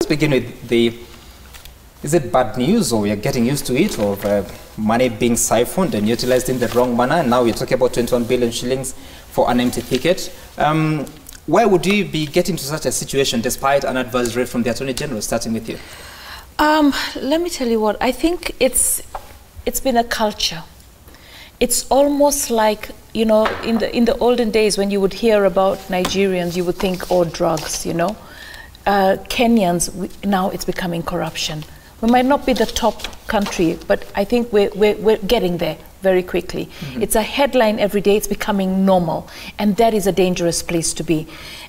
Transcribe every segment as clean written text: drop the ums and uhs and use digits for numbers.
begin with is it bad news, or we are getting used to it, or money being siphoned and utilized in the wrong manner? And now we're talking about 21 billion shillings for an empty ticket. Why would we be getting to such a situation despite an advisory from the Attorney General? Starting with you. Let me tell you what, I think it's been a culture. It's almost like, you know, in the olden days when you would hear about Nigerians, you would think, oh, drugs, you know. Kenyans, now it's becoming corruption. We might not be the top country, but I think we're getting there very quickly. It's a headline every day, it's becoming normal, and that is a dangerous place to be.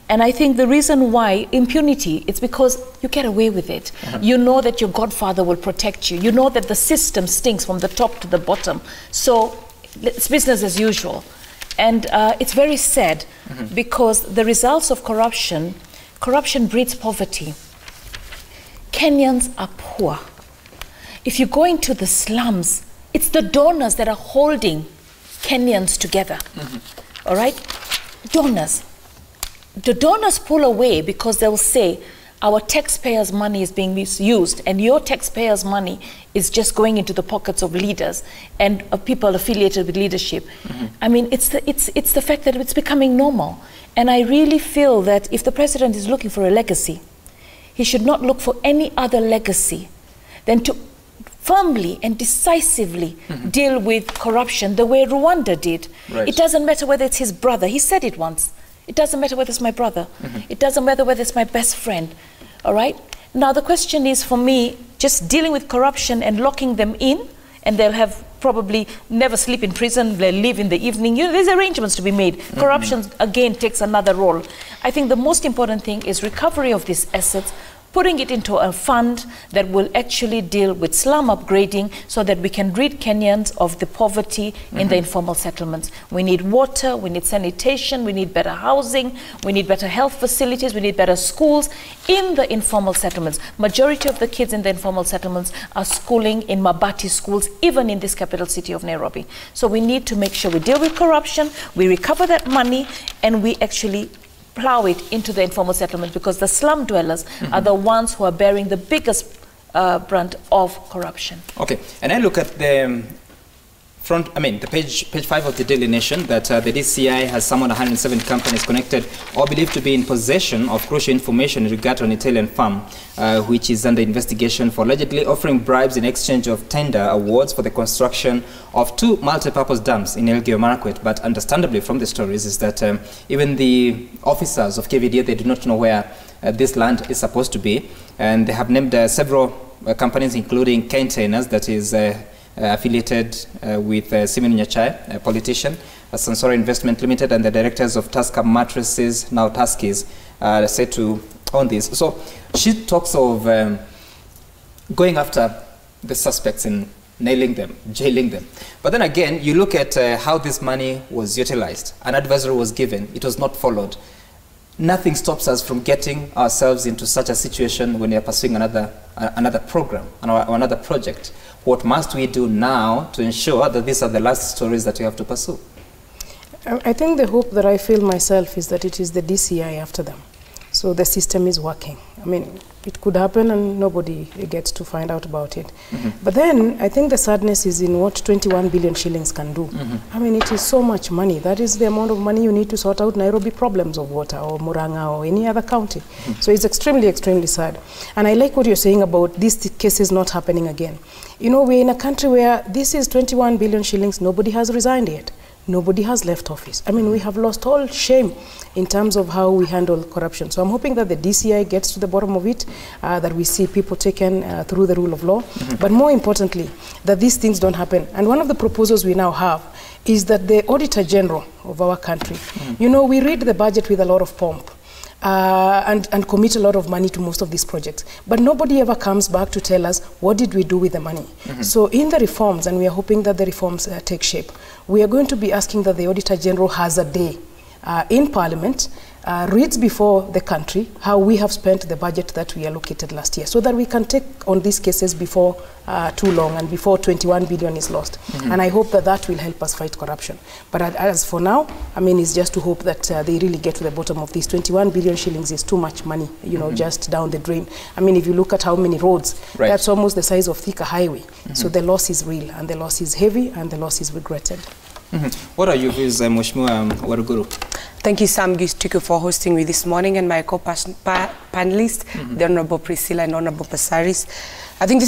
And I think the reason why impunity, it's because you get away with it. You know that your godfather will protect you. You know that the system stinks from the top to the bottom. So it's business as usual. And it's very sad because the results of corruption breeds poverty. Kenyans are poor. If you go into the slums, it's the donors that are holding Kenyans together. All right? Donors. The donors pull away because they'll say, our taxpayers' money is being misused, and your taxpayers' money is just going into the pockets of leaders and of people affiliated with leadership. I mean, it's the fact that it's becoming normal. And I really feel that if the president is looking for a legacy, he should not look for any other legacy than to firmly and decisively deal with corruption the way Rwanda did. Right. It doesn't matter whether it's his brother. He said it once. It doesn't matter whether it's my brother. It doesn't matter whether it's my best friend. All right? Now, the question is, for me, just dealing with corruption and locking them in, and they'll have probably never sleep in prison, they'll leave in the evening. You know, there's arrangements to be made. Corruption, again, takes another role. I think the most important thing is recovery of these assets, putting it into a fund that will actually deal with slum upgrading so that we can rid Kenyans of the poverty in the informal settlements. We need water, we need sanitation, we need better housing, we need better health facilities, we need better schools in the informal settlements. Majority of the kids in the informal settlements are schooling in Mabati schools, even in this capital city of Nairobi. So we need to make sure we deal with corruption, we recover that money, and we actually plow it into the informal settlement, because the slum dwellers are the ones who are bearing the biggest brunt of corruption. Okay, and I look at the front, the page 5 of the Daily Nation, that the DCI has summoned 107 companies connected or believed to be in possession of crucial information in regard to an Italian firm, which is under investigation for allegedly offering bribes in exchange of tender awards for the construction of 2 multi-purpose dams in Elgeyo Marakwet. But understandably from the stories is that even the officers of KVDA, they do not know where this land is supposed to be. And they have named several companies, including Containers, that is affiliated with Simon Nyachai, a politician, Sansora Investment Limited, and the directors of Tusker Mattresses, now Tuskies, said to own this. So she talks of going after the suspects and nailing them, jailing them. But then again, you look at how this money was utilized. An advisory was given, it was not followed. Nothing stops us from getting ourselves into such a situation when we are pursuing another program, another project. What must we do now to ensure that these are the last stories that we have to pursue? I think the hope that I feel myself is that it is the DCI after them. So the system is working. I mean, it could happen and nobody gets to find out about it. But then I think the sadness is in what 21 billion shillings can do. I mean, it is so much money. That is the amount of money you need to sort out Nairobi problems of water, or Murang'a, or any other county. So it's extremely, extremely sad. And I like what you're saying about these cases not happening again. You know, we're in a country where this is 21 billion shillings, nobody has resigned yet. Nobody has left office. I mean, we have lost all shame in terms of how we handle corruption. So I'm hoping that the DCI gets to the bottom of it, that we see people taken through the rule of law, but more importantly, that these things don't happen. And one of the proposals we now have is that the Auditor General of our country, you know, we read the budget with a lot of pomp. And commit a lot of money to most of these projects. But nobody ever comes back to tell us, what did we do with the money? So in the reforms, and we are hoping that the reforms take shape, we are going to be asking that the Auditor General has a day in Parliament, reads before the country how we have spent the budget that we allocated last year, so that we can take on these cases before too long and before 21 billion is lost. And I hope that that will help us fight corruption. But as for now, I mean, it's just to hope that they really get to the bottom of this. 21 billion shillings is too much money, you know, just down the drain. I mean, if you look at how many roads, that's almost the size of Thika Highway. So the loss is real, and the loss is heavy, and the loss is regretted. What are your views, Mheshimiwa Waruguru? Thank you, Sam Gistuku, for hosting me this morning, and my co-panelists, the Honorable Priscilla and Honorable Pasaris. I think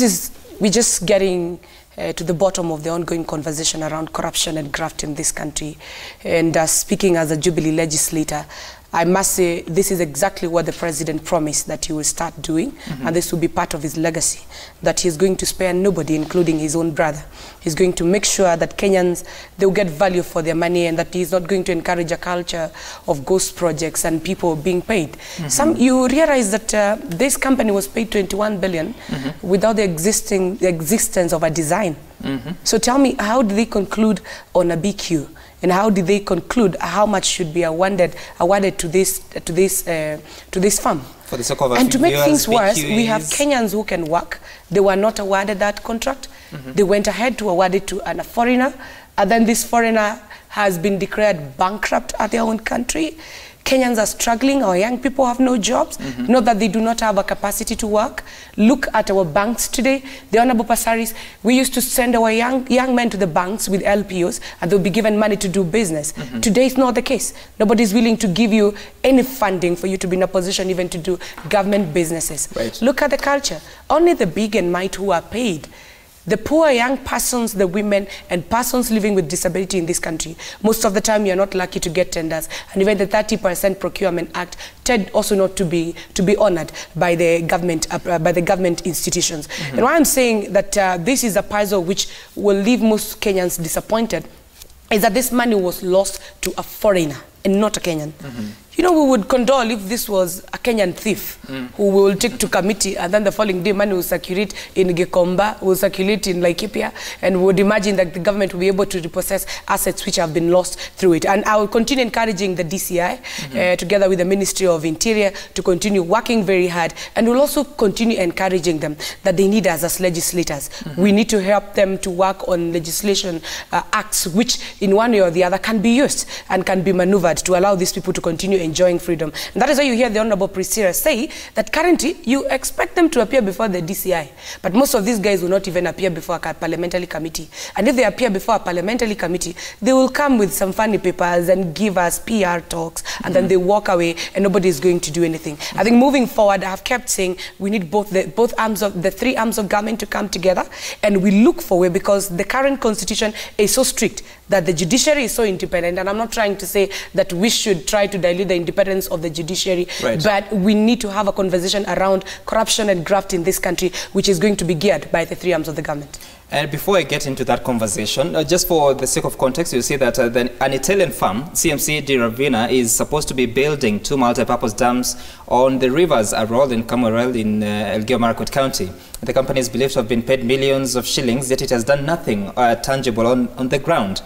we're just getting to the bottom of the ongoing conversation around corruption and graft in this country. And speaking as a Jubilee legislator, I must say this is exactly what the President promised that he will start doing, and this will be part of his legacy, that he's going to spare nobody, including his own brother. He's going to make sure that Kenyans, they'll get value for their money, and that he's not going to encourage a culture of ghost projects and people being paid. You realize that this company was paid 21 billion without the existence of a design. So tell me, how did they conclude on a BQ? And how did they conclude how much should be awarded to this firm? For the sake of and to make things worse, we have Kenyans who can work. They were not awarded that contract. They went ahead to award it to a foreigner, and then this foreigner has been declared bankrupt at their own country. Kenyans are struggling, our young people have no jobs, not that they do not have a capacity to work. Look at our banks today. The Honorable Pasaris, we used to send our young men to the banks with LPOs, and they'll be given money to do business. Today it's not the case. Nobody's willing to give you any funding for you to be in a position even to do government businesses. Look at the culture. Only the big and might who are paid. The poor young persons, the women, and persons living with disability in this country, most of the time you're not lucky to get tenders. And even the 30% Procurement Act tend also not to be honored by the government institutions. And why I'm saying that this is a puzzle which will leave most Kenyans disappointed is that this money was lost to a foreigner and not a Kenyan. You know, we would condole if this was a Kenyan thief who will take to committee, and then the following day money will circulate in Gikomba, will circulate in Laikipia, and we would imagine that the government will be able to repossess assets which have been lost through it. And I will continue encouraging the DCI, together with the Ministry of Interior, to continue working very hard, and we'll also continue encouraging them that they need us as legislators. We need to help them to work on legislation acts which in one way or the other can be used and can be maneuvered to allow these people to continue enjoying freedom. And that is why you hear the Honorable Priscilla say that currently you expect them to appear before the DCI. But most of these guys will not even appear before a parliamentary committee. And if they appear before a parliamentary committee, they will come with some funny papers and give us PR talks, and then they walk away and nobody is going to do anything. I think moving forward, I have kept saying we need both arms of the three arms of government to come together, and we look for way, because the current constitution is so strict that the judiciary is so independent. And I'm not trying to say that we should try to dilute the independence of the judiciary, but we need to have a conversation around corruption and graft in this country, which is going to be geared by the three arms of the government. And before I get into that conversation, just for the sake of context, you see that an Italian firm, CMC di Ravina, is supposed to be building 2 multi-purpose dams on the rivers Arol and Camarel in Elgeyo Marakwet County. The company is believed to have been paid millions of shillings, yet it has done nothing tangible on the ground.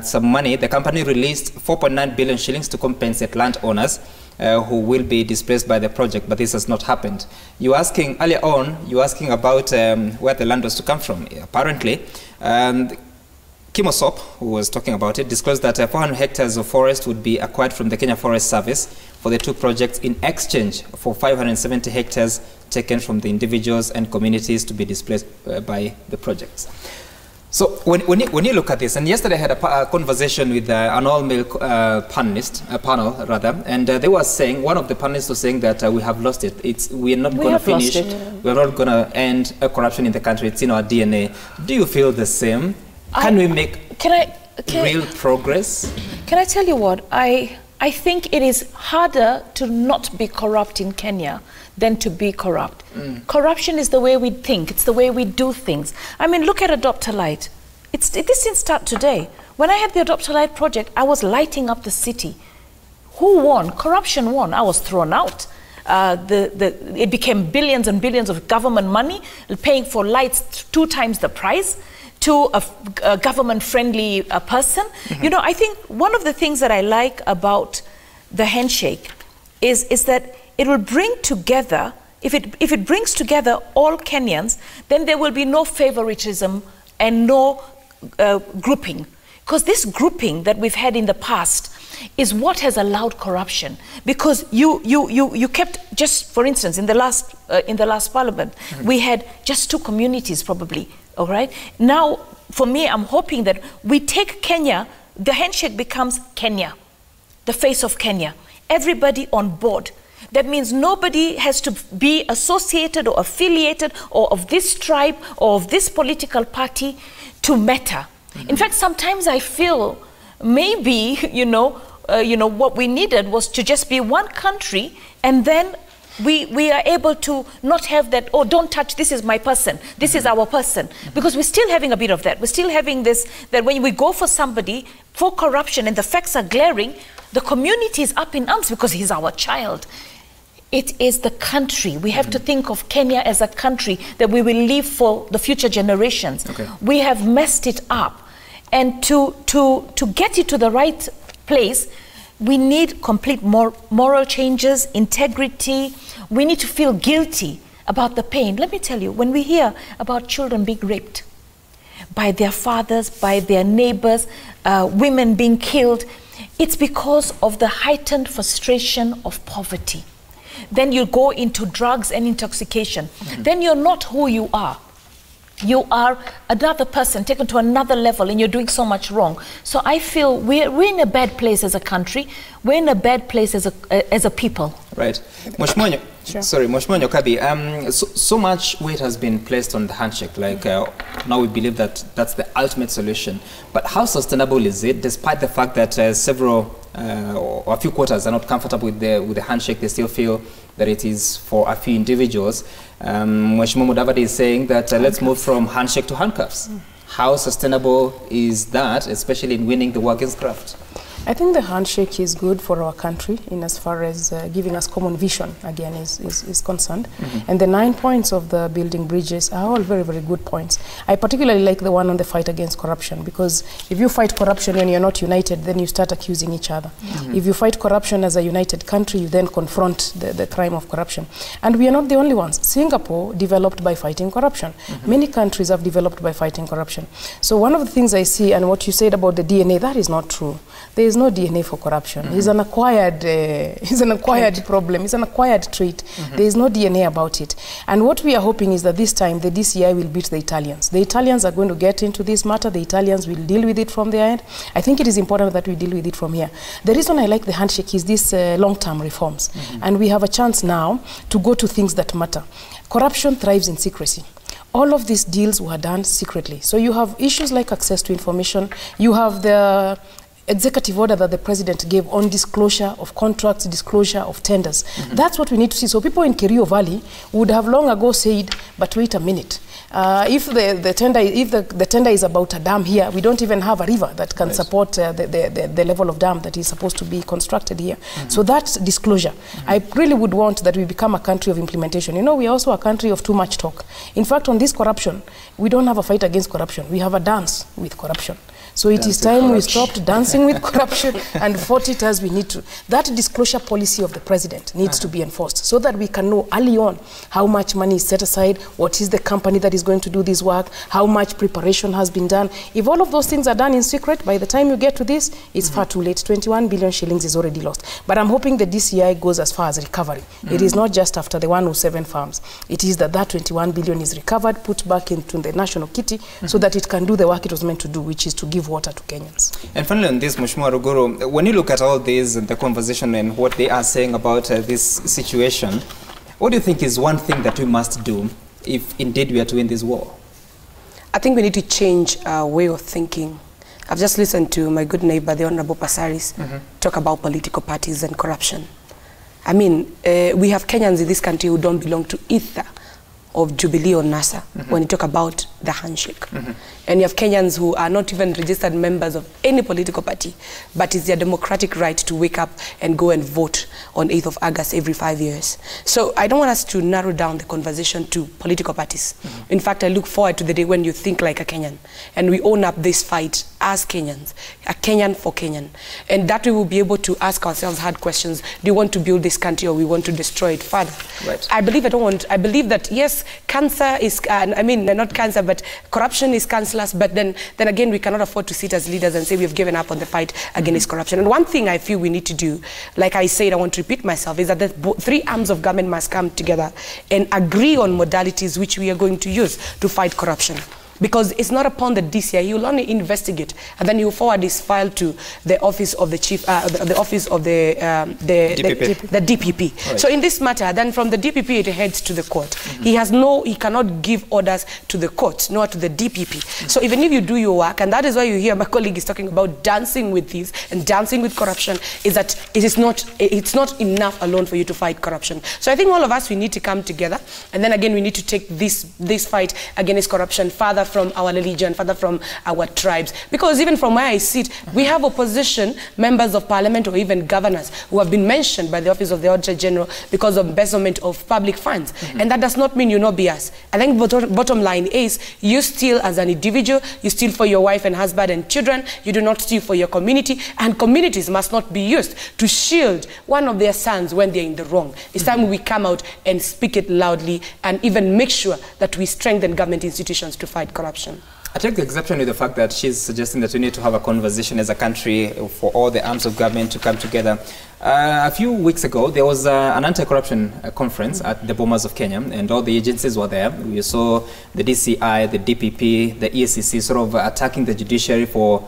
Some money, the company released 4.9 billion shillings to compensate landowners who will be displaced by the project, but this has not happened. Earlier on, you were asking about where the land was to come from. Apparently, Kimosop, who was talking about it, disclosed that 400 hectares of forest would be acquired from the Kenya Forest Service for the 2 projects in exchange for 570 hectares taken from the individuals and communities to be displaced by the projects. So when you look at this, and yesterday I had a conversation with an all-male panel, and they were saying, one of the panelists was saying that we have lost it. We are not going to finish. We are not going to end corruption in the country. It's in our DNA. Do you feel the same? Can we make real progress? Can I tell you what? I think it is harder to not be corrupt in Kenya than to be corrupt. Corruption is the way we think. It's the way we do things. I mean, look at Adopt a Light. This didn't start today. When I had the Adopt a Light project, I was lighting up the city. Who won? Corruption won. I was thrown out. It became billions and billions of government money, paying for lights 2 times the price. to a government-friendly person. You know, I think one of the things that I like about the handshake is that it will bring together, if it brings together all Kenyans, then there will be no favoritism and no grouping. Because this grouping that we've had in the past is what has allowed corruption. Because you kept, just for instance, in the last parliament, we had just 2 communities probably, all right? Now, for me, I'm hoping that we take Kenya, the handshake becomes Kenya, the face of Kenya. Everybody on board. That means nobody has to be associated or affiliated or of this tribe or of this political party to matter. In fact, sometimes I feel maybe, you know, what we needed was to just be one country, and then we are able to not have that, oh, don't touch, this is my person, this is our person. Because we're still having a bit of that. We're still having this, that when we go for somebody for corruption and the facts are glaring, the community is up in arms because he's our child. It is the country. We have to think of Kenya as a country that we will leave for the future generations. Okay. We have messed it up. And to get it to the right place, we need complete moral changes, integrity. We need to feel guilty about the pain. Let me tell you, when we hear about children being raped by their fathers, by their neighbors, women being killed, it's because of the heightened frustration of poverty. Then you go into drugs and intoxication. Then you're not who you are. You are another person taken to another level, and you're doing so much wrong. So I feel we're in a bad place as a country. We're in a bad place as a people. Right. Mheshimiwa, sorry, Mheshimiwa Nyokabi, so much weight has been placed on the handshake. Like now we believe that that's the ultimate solution. But how sustainable is it, despite the fact that several or a few quarters are not comfortable with the handshake? They still feel that it is for a few individuals. Mheshimiwa Mudavadi is saying that let's move from handshake to handcuffs. How sustainable is that, especially in winning the war against graft? I think the handshake is good for our country in as far as giving us common vision, again, is concerned. And the 9 points of the building bridges are all very, very good points. I particularly like the one on the fight against corruption, because if you fight corruption when you're not united, then you start accusing each other. If you fight corruption as a united country, you then confront the crime of corruption. And we are not the only ones. Singapore developed by fighting corruption. Many countries have developed by fighting corruption. So one of the things I see, and what you said about the DNA, that is not true. There is no DNA for corruption. It's an acquired problem. It's an acquired trait. There is no DNA about it. And what we are hoping is that this time the DCI will beat the Italians. The Italians are going to get into this matter. The Italians will deal with it from their end. I think it is important that we deal with it from here. The reason I like the handshake is these long-term reforms. And we have a chance now to go to things that matter. Corruption thrives in secrecy. All of these deals were done secretly. So you have issues like access to information. You have the executive order that the president gave on disclosure of contracts, disclosure of tenders. That's what we need to see. So people in Kerio Valley would have long ago said, but wait a minute. If the tender is about a dam here, we don't even have a river that can support the level of dam that is supposed to be constructed here. So that's disclosure. I really would want that we become a country of implementation. You know, we are also a country of too much talk. In fact, on this corruption, we don't have a fight against corruption. We have a dance with corruption. So it is time we stopped dancing with corruption and fought it as we need to. That disclosure policy of the president needs to be enforced so that we can know early on how much money is set aside, what is the company that is going to do this work, how much preparation has been done. If all of those things are done in secret, by the time you get to this, it's far too late. 21 billion shillings is already lost. But I'm hoping the DCI goes as far as recovery. It is not just after the 107 farms. It is that 21 billion is recovered, put back into the national kitty so that it can do the work it was meant to do, which is to give water to Kenyans. And finally on this, Mheshimiwa Waruguru, when you look at all this and the conversation and what they are saying about this situation, what do you think is one thing that we must do if indeed we are to win this war? I think we need to change our way of thinking. I've just listened to my good neighbor, the Honorable Pasaris, talk about political parties and corruption. I mean, we have Kenyans in this country who don't belong to either of Jubilee or NASA when you talk about the handshake. And you have Kenyans who are not even registered members of any political party, but it's their democratic right to wake up and go and vote on 8th of August every 5 years. So I don't want us to narrow down the conversation to political parties. In fact, I look forward to the day when you think like a Kenyan and we own up this fight as Kenyans, a Kenyan for Kenyan. And that we will be able to ask ourselves hard questions. Do you want to build this country or we want to destroy it further? Right. I believe that yes, cancer is, I mean, not cancer, but corruption is cancerless, but then again, we cannot afford to sit as leaders and say we've given up on the fight against corruption. And one thing I feel we need to do, like I said, I want to repeat myself, is that the three arms of government must come together and agree on modalities which we are going to use to fight corruption. Because it's not upon the DCI, he will only investigate, and then he will forward this file to the office of the chief, the office of the DPP. Right. So in this matter, then from the DPP it heads to the court. He cannot give orders to the court, nor to the DPP. So even if you do your work, and that is why you hear my colleague is talking about dancing with these and dancing with corruption, is that it's not enough alone for you to fight corruption. So I think all of us, we need to come together, and then again we need to take this fight against corruption further from our religion, further from our tribes. Because even from where I sit, we have opposition members of parliament or even governors who have been mentioned by the Office of the Auditor General because of embezzlement of public funds. And that does not mean you not bias. I think bottom line is, you steal as an individual, you steal for your wife and husband and children, you do not steal for your community, and communities must not be used to shield one of their sons when they're in the wrong. It's time we come out and speak it loudly and even make sure that we strengthen government institutions to fight corruption. I take the exception with the fact that she's suggesting that we need to have a conversation as a country for all the arms of government to come together. A few weeks ago, there was an anti-corruption conference at the Bomas of Kenya, and all the agencies were there. We saw the DCI, the DPP, the EACC sort of attacking the judiciary for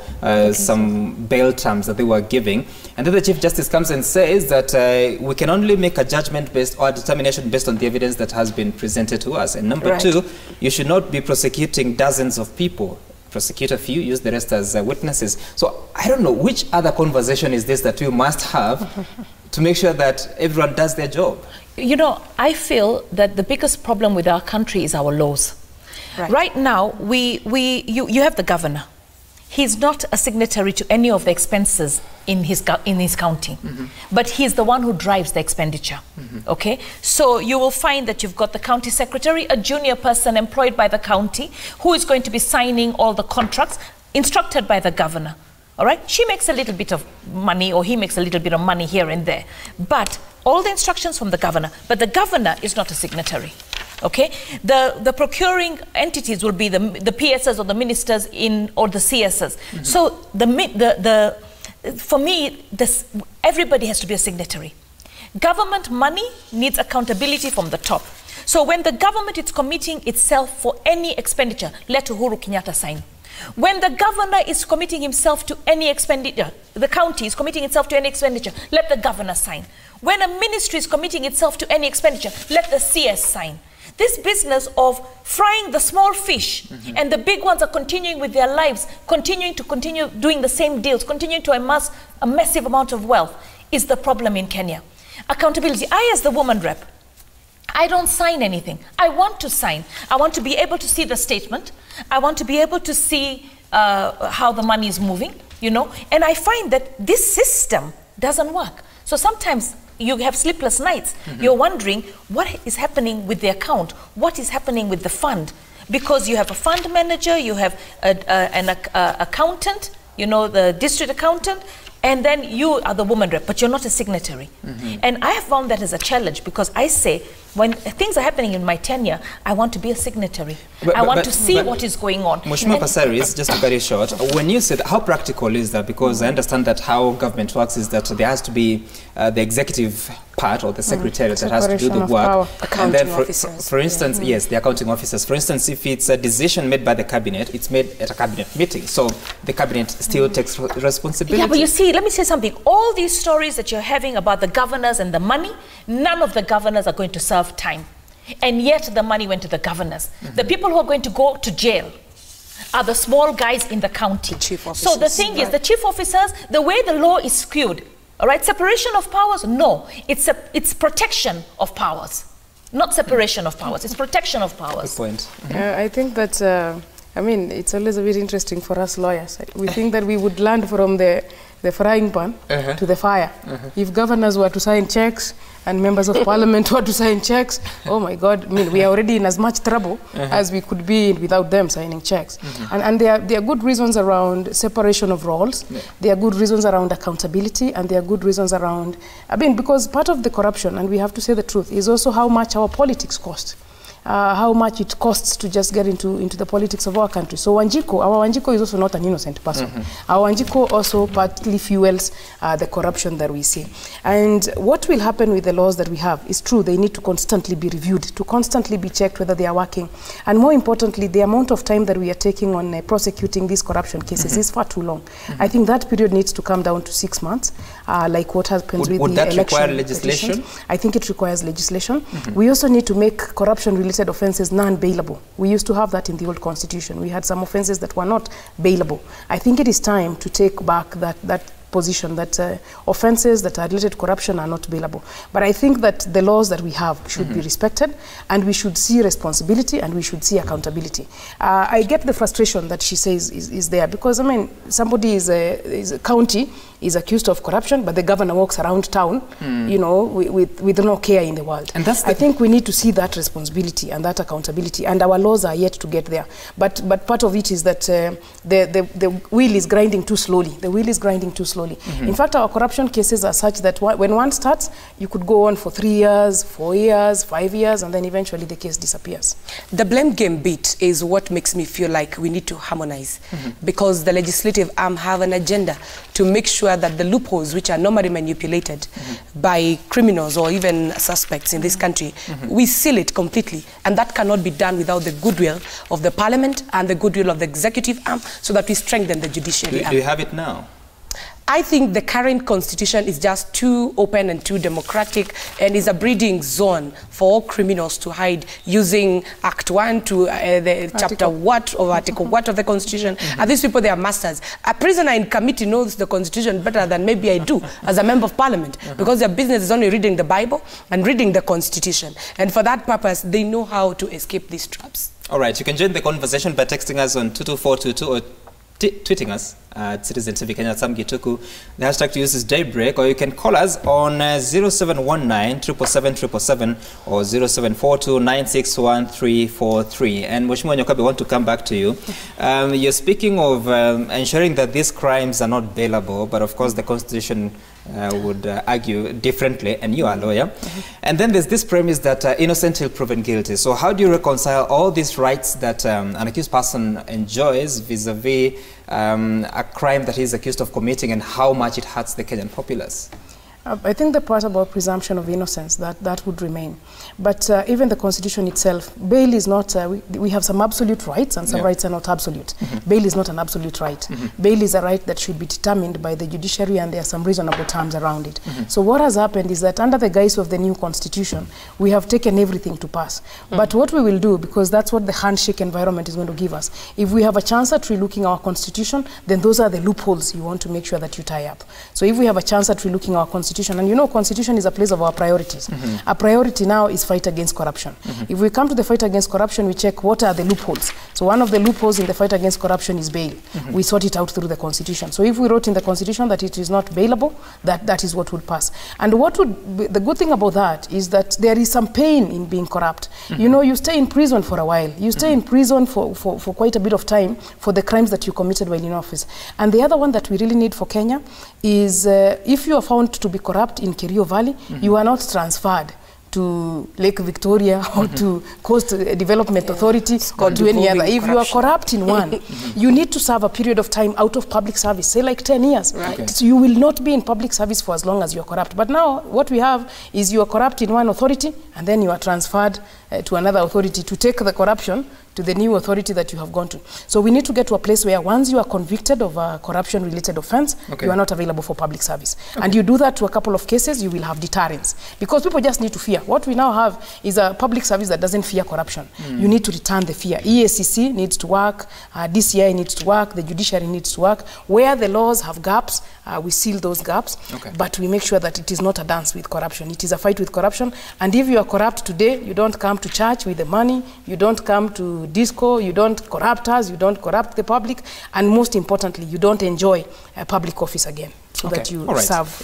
some bail terms that they were giving. And then the Chief Justice comes and says that we can only make a judgment based or a determination based on the evidence that has been presented to us. And number two, you should not be prosecuting dozens of people. Prosecute a few, use the rest as witnesses. So I don't know, which other conversation is this that we must have to make sure that everyone does their job? You know, I feel that the biggest problem with our country is our laws. Right now, you have the governor. He's not a signatory to any of the expenses in his county, but he's the one who drives the expenditure. Okay, so you will find that you've got the county secretary, a junior person employed by the county, who is going to be signing all the contracts, instructed by the governor. All right, she makes a little bit of money, or he makes a little bit of money here and there, but all the instructions from the governor. But the governor is not a signatory. Okay, the procuring entities will be the PSs or the ministers or the CSs. So for me, everybody has to be a signatory. Government money needs accountability from the top. So when the government is committing itself for any expenditure, let Uhuru Kenyatta sign. When the governor is committing himself to any expenditure, the county is committing itself to any expenditure, let the governor sign. When a ministry is committing itself to any expenditure, let the CS sign. This business of frying the small fish and the big ones are continuing with their lives, continue doing the same deals, continuing to amass a massive amount of wealth is the problem in Kenya. Accountability. I, as the woman rep, I don't sign anything. I want to sign. I want to be able to see the statement. I want to be able to see how the money is moving, you know. And I find that this system doesn't work. So sometimes you have sleepless nights. You're wondering what is happening with the account, what is happening with the fund, because you have a fund manager, you have an accountant, you know, the district accountant, and then you are the woman rep, but you're not a signatory. And I have found that as a challenge, because I say, when things are happening in my tenure, I want to be a signatory. I want to see what is going on. Mheshimiwa Pasaris, just to cut it short, when you said, how practical is that? Because I understand that how government works is that there has to be the executive part or the secretariat that has to do the work. And then, for instance, yes, the accounting officers. For instance, if it's a decision made by the cabinet, it's made at a cabinet meeting. So the cabinet still takes responsibility. Yeah, but you see, let me say something. All these stories that you're having about the governors and the money, none of the governors are going to serve time. And yet the money went to the governors. The people who are going to go to jail are the small guys in the county. So the thing is, the chief officers, the way the law is skewed, all right, separation of powers, no. It's protection of powers. not separation of powers. It's protection of powers. Good point. I think that, I mean, it's always a bit interesting for us lawyers. We think that we would land from the frying pan to the fire. If governors were to sign checks and members of parliament were to sign checks, oh my God, I mean, we are already in as much trouble as we could be without them signing checks. And there are good reasons around separation of roles. There are good reasons around accountability, and there are good reasons around, I mean, because part of the corruption, and we have to say the truth, is also how much our politics cost. How much it costs to just get into the politics of our country. So Wanjiko, our Wanjiko is also not an innocent person. Our Wanjiko also partly fuels the corruption that we see. And what will happen with the laws that we have is true, they need to constantly be reviewed, to constantly be checked whether they are working. And more importantly, the amount of time that we are taking on prosecuting these corruption cases is far too long. I think that period needs to come down to 6 months, like what happens with the election. Would that require legislation? Petitions. I think it requires legislation. We also need to make corruption-related offenses non-bailable. We used to have that in the old constitution. We had some offenses that were not bailable. I think it is time to take back that position that offenses that are related to corruption are not bailable. But I think that the laws that we have should be respected, and we should see responsibility, and we should see accountability. I get the frustration that she says is there, because I mean, somebody is a county is accused of corruption, but the governor walks around town, you know, with no care in the world. And I think we need to see that responsibility and that accountability, and our laws are yet to get there. But part of it is that the wheel is grinding too slowly. The wheel is grinding too slowly. In fact, our corruption cases are such that when one starts, you could go on for 3 years, 4 years, 5 years, and then eventually the case disappears. The blame game bit is what makes me feel like we need to harmonize, because the legislative arm have an agenda to make sure that the loopholes, which are normally manipulated by criminals or even suspects in this country, we seal it completely. And that cannot be done without the goodwill of the parliament and the goodwill of the executive arm, so that we strengthen the judiciary arm. Do you have it now? I think the current constitution is just too open and too democratic, and is a breeding zone for all criminals to hide using Act 1 to the chapter what or article what of the constitution. And these people, they are masters. A prisoner in committee knows the constitution better than maybe I do as a member of parliament, because their business is only reading the Bible and reading the constitution. And for that purpose, they know how to escape these traps. All right, you can join the conversation by texting us on 22422 or tweeting us at Citizen TV Kenya at Samgituku. The hashtag to use is Daybreak, or you can call us on 0719 777 or 0742 961 343. And Mheshimiwa Nyokabi, I want to come back to you. You're speaking of ensuring that these crimes are not bailable, but of course the Constitution would argue differently, and you are a lawyer. And then there's this premise that innocent till proven guilty. So how do you reconcile all these rights that an accused person enjoys vis-a-vis a crime that he is accused of committing, and how much it hurts the Kenyan populace? I think the part about presumption of innocence, that would remain. But even the Constitution itself, bail is not, we have some absolute rights, and some rights are not absolute. Bail is not an absolute right. Bail is a right that should be determined by the judiciary, and there are some reasonable terms around it. So what has happened is that under the guise of the new Constitution, we have taken everything to pass. But what we will do, because that's what the handshake environment is going to give us, if we have a chance at relooking our Constitution, then those are the loopholes you want to make sure that you tie up. So if we have a chance at relooking our Constitution, and you know, Constitution is a place of our priorities. Our priority now is fight against corruption. If we come to the fight against corruption, we check what are the loopholes. So one of the loopholes in the fight against corruption is bail. We sort it out through the Constitution. So if we wrote in the Constitution that it is not bailable, that is what would pass. And what would be, the good thing about that is that there is some pain in being corrupt. You know, you stay in prison for a while. You stay in prison for quite a bit of time for the crimes that you committed while in office. And the other one that we really need for Kenya is if you are found to be corrupt in Kerio Valley, you are not transferred to Lake Victoria or to Coast Development Authority or to any other. If you are corrupt in one, you need to serve a period of time out of public service, say like 10 years. So you will not be in public service for as long as you are corrupt. But now what we have is you are corrupt in one authority, and then you are transferred to another authority to take the corruption to the new authority that you have gone to. So we need to get to a place where once you are convicted of a corruption-related offense, you are not available for public service. And you do that to a couple of cases, you will have deterrence. Because people just need to fear. What we now have is a public service that doesn't fear corruption. You need to return the fear. EACC needs to work, DCI needs to work, the judiciary needs to work. Where the laws have gaps, we seal those gaps, but we make sure that it is not a dance with corruption. It is a fight with corruption. And if you are corrupt today, you don't come to church with the money, you don't come to disco, you don't corrupt us, you don't corrupt the public, and most importantly, you don't enjoy a public office again, so that you serve